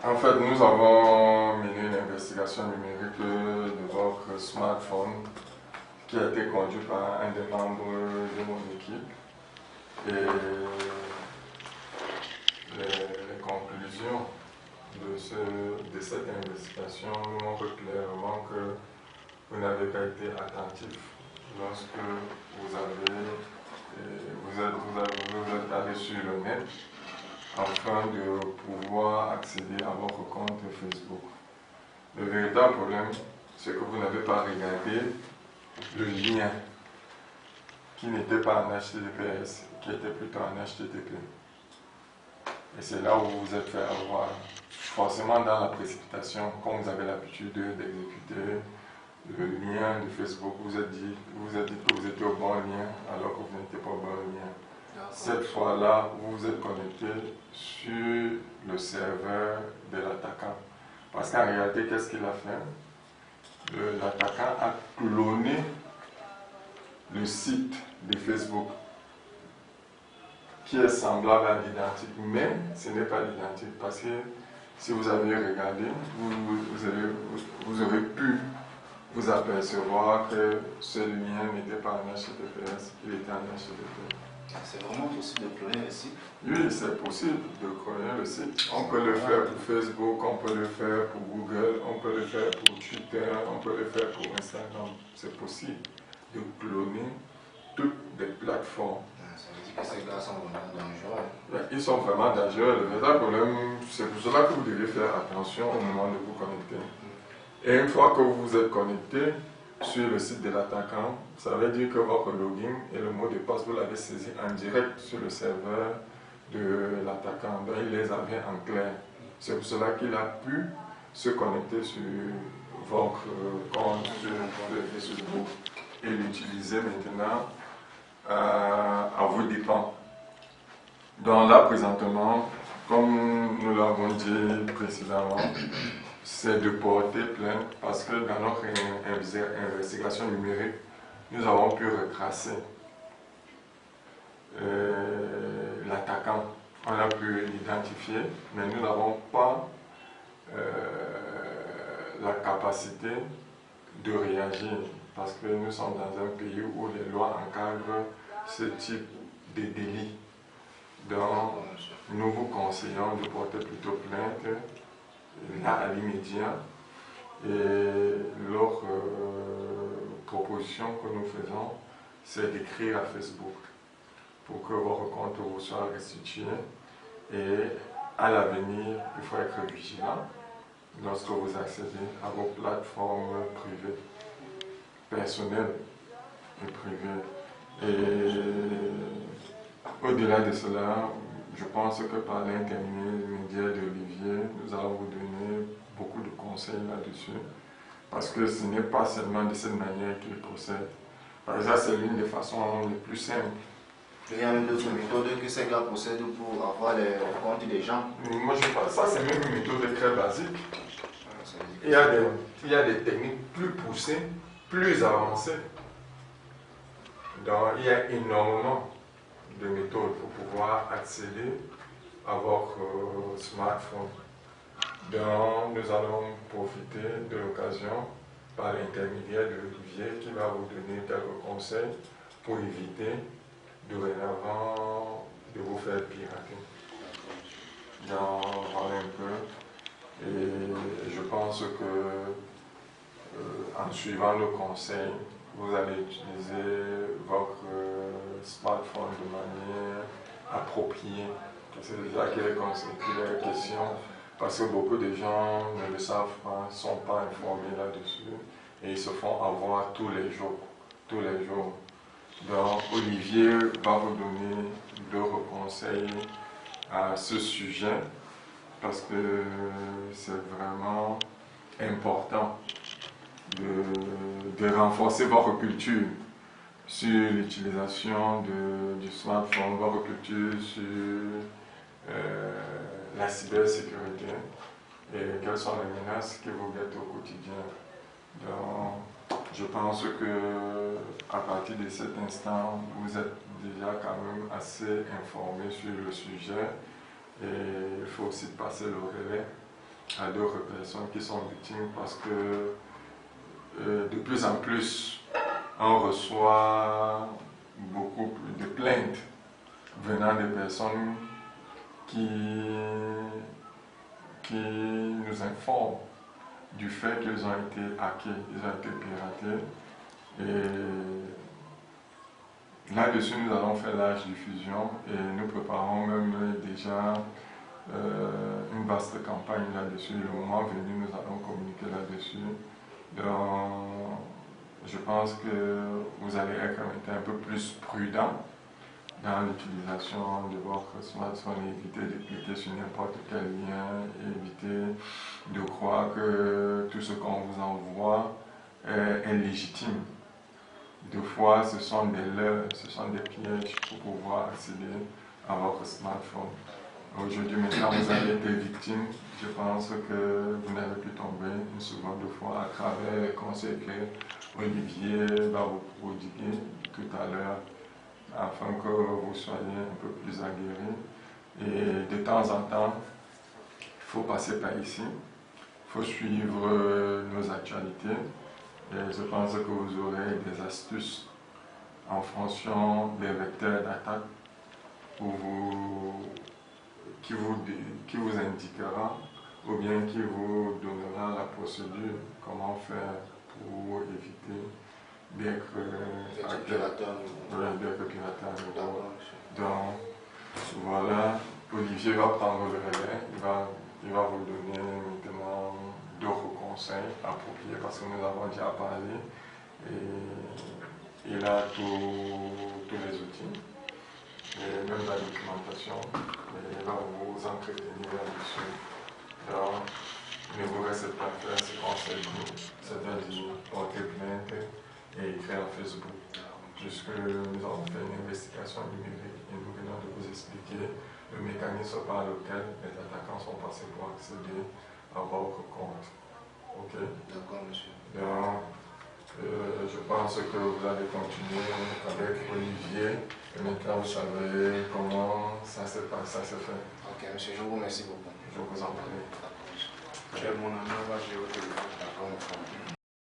En fait, nous avons mené une investigation numérique de votre smartphone qui a été conduite par un des membres de mon équipe. Et les conclusions de cette investigation nous montrent clairement que vous n'avez pas été attentif lorsque vous êtes allé sur le net afin de pouvoir accéder à votre compte Facebook. Le véritable problème, c'est que vous n'avez pas regardé le lien qui n'était pas en HTTPS, qui était plutôt en HTTP. Et c'est là où vous vous êtes fait avoir. Forcément, dans la précipitation, comme vous avez l'habitude d'exécuter le lien de Facebook, vous vous êtes dit que vous étiez au bon lien alors que vous n'étiez pas au bon lien. Cette fois-là, vous vous êtes connecté sur le serveur de l'attaquant. Parce qu'en réalité, qu'est-ce qu'il a fait? L'attaquant a cloné le site de Facebook qui est semblable à l'identique, mais ce n'est pas l'identique parce que si vous avez regardé, vous aurez pu vous apercevoir que ce lien n'était pas en HTTPS, il était en HTTP. C'est vraiment possible de cloner le site? Oui, c'est possible de cloner le site. On peut le faire pour Facebook, on peut le faire pour Google, on peut le faire pour Twitter, on peut le faire pour Instagram. C'est possible de cloner toutes les plateformes. Ça veut dire que ces gars sont vraiment dangereux. Ils sont vraiment dangereux. Le véritable problème, c'est pour cela que vous devez faire attention au moment de vous connecter. Et une fois que vous vous êtes connecté sur le site de l'attaquant, ça veut dire que votre login et le mot de passe, vous l'avez saisi en direct sur le serveur de l'attaquant. Donc il les avait en clair. C'est pour cela qu'il a pu se connecter sur votre compte sur Facebook et l'utiliser maintenant à vos dépens. Donc là, présentement, comme nous l'avons dit précédemment, c'est de porter plainte parce que dans notre investigation numérique, nous avons pu retracer l'attaquant. On a pu l'identifier, mais nous n'avons pas la capacité de réagir parce que nous sommes dans un pays où les lois encadrent ce type de délit. Donc, nous vous conseillons de porter plutôt plainte là à l'immédiat. Et l'autre proposition que nous faisons, c'est d'écrire à Facebook pour que votre compte vous soit restitué. Et à l'avenir, il faut être vigilant lorsque vous accédez à vos plateformes privées, personnelles et privées. Et au-delà de cela, je pense que par l'intermédiaire d'Olivier, nous allons vous donner beaucoup de conseils là-dessus. Parce que ce n'est pas seulement de cette manière qu'il procède. Par exemple, c'est l'une des façons les plus simples. Il y a même d'autres méthodes que ces gars possèdent pour avoir les comptes des gens. Moi, je pense que ça, c'est même une méthode très basique. Il y a des techniques plus poussées, plus avancées. Donc, il y a énormément de méthodes pour pouvoir accéder à votre smartphone. Donc, nous allons profiter de l'occasion par l'intermédiaire de Olivier qui va vous donner quelques conseils pour éviter dorénavant de vous faire pirater. Donc, voilà un peu. Et je pense que en suivant le conseil, vous allez utiliser votre smartphone de manière appropriée. C'est déjà qu'il est question. Parce que beaucoup de gens ne le savent pas, ne sont pas informés là-dessus et ils se font avoir tous les jours. Tous les jours. Donc, Olivier va vous donner d'autres conseils à ce sujet parce que c'est vraiment important de renforcer votre culture sur l'utilisation du smartphone, votre culture sur la cybersécurité et quelles sont les menaces qui vous guettent au quotidien. Donc, je pense que à partir de cet instant, vous êtes déjà quand même assez informé sur le sujet et il faut aussi passer le relais à d'autres personnes qui sont victimes parce que de plus en plus, on reçoit beaucoup de plaintes venant des personnes qui nous informent du fait qu'ils ont été hackés, ils ont été piratés. Et là-dessus, nous allons faire large diffusion et nous préparons même déjà une vaste campagne là-dessus. Le moment venu, nous allons communiquer là-dessus. Donc, je pense que vous allez être un peu plus prudent dans l'utilisation de votre smartphone et éviter de cliquer sur n'importe quel lien, et éviter de croire que tout ce qu'on vous envoie est légitime. Deux fois, ce sont des leurres, ce sont des pièges pour pouvoir accéder à votre smartphone. Aujourd'hui, maintenant, vous avez été victime. Je pense que vous n'avez plus tombé une seconde fois à travers les conseils que Olivier va vous prodiguer tout à l'heure, afin que vous soyez un peu plus aguerris. Et de temps en temps, il faut passer par ici, il faut suivre nos actualités. Et je pense que vous aurez des astuces en fonction des vecteurs d'attaque qui vous indiquera ou bien qui vous donnera la procédure, comment faire pour éviter d'être piraté à nouveau. Donc voilà, Olivier va prendre le relais, il va vous donner maintenant d'autres conseils appropriés parce que nous avons déjà parlé et il a tous les outils. Et même la documentation, il va vous entretenir là-dessus. Donc, ne vous reste pas à faire ce conseil, c'est-à-dire porter plainte et écrire à Facebook. Puisque nous avons fait une investigation numérique et nous venons de vous expliquer le mécanisme par lequel les attaquants sont passés pour accéder à votre compte. Ok? D'accord, monsieur. Donc, je pense que vous allez continuer avec Olivier. Et maintenant, vous savez comment ça se passe, ça se fait. Ok, monsieur, je vous remercie beaucoup. Je vous en prie. Mon ami, on va gérer au téléphone. D'accord,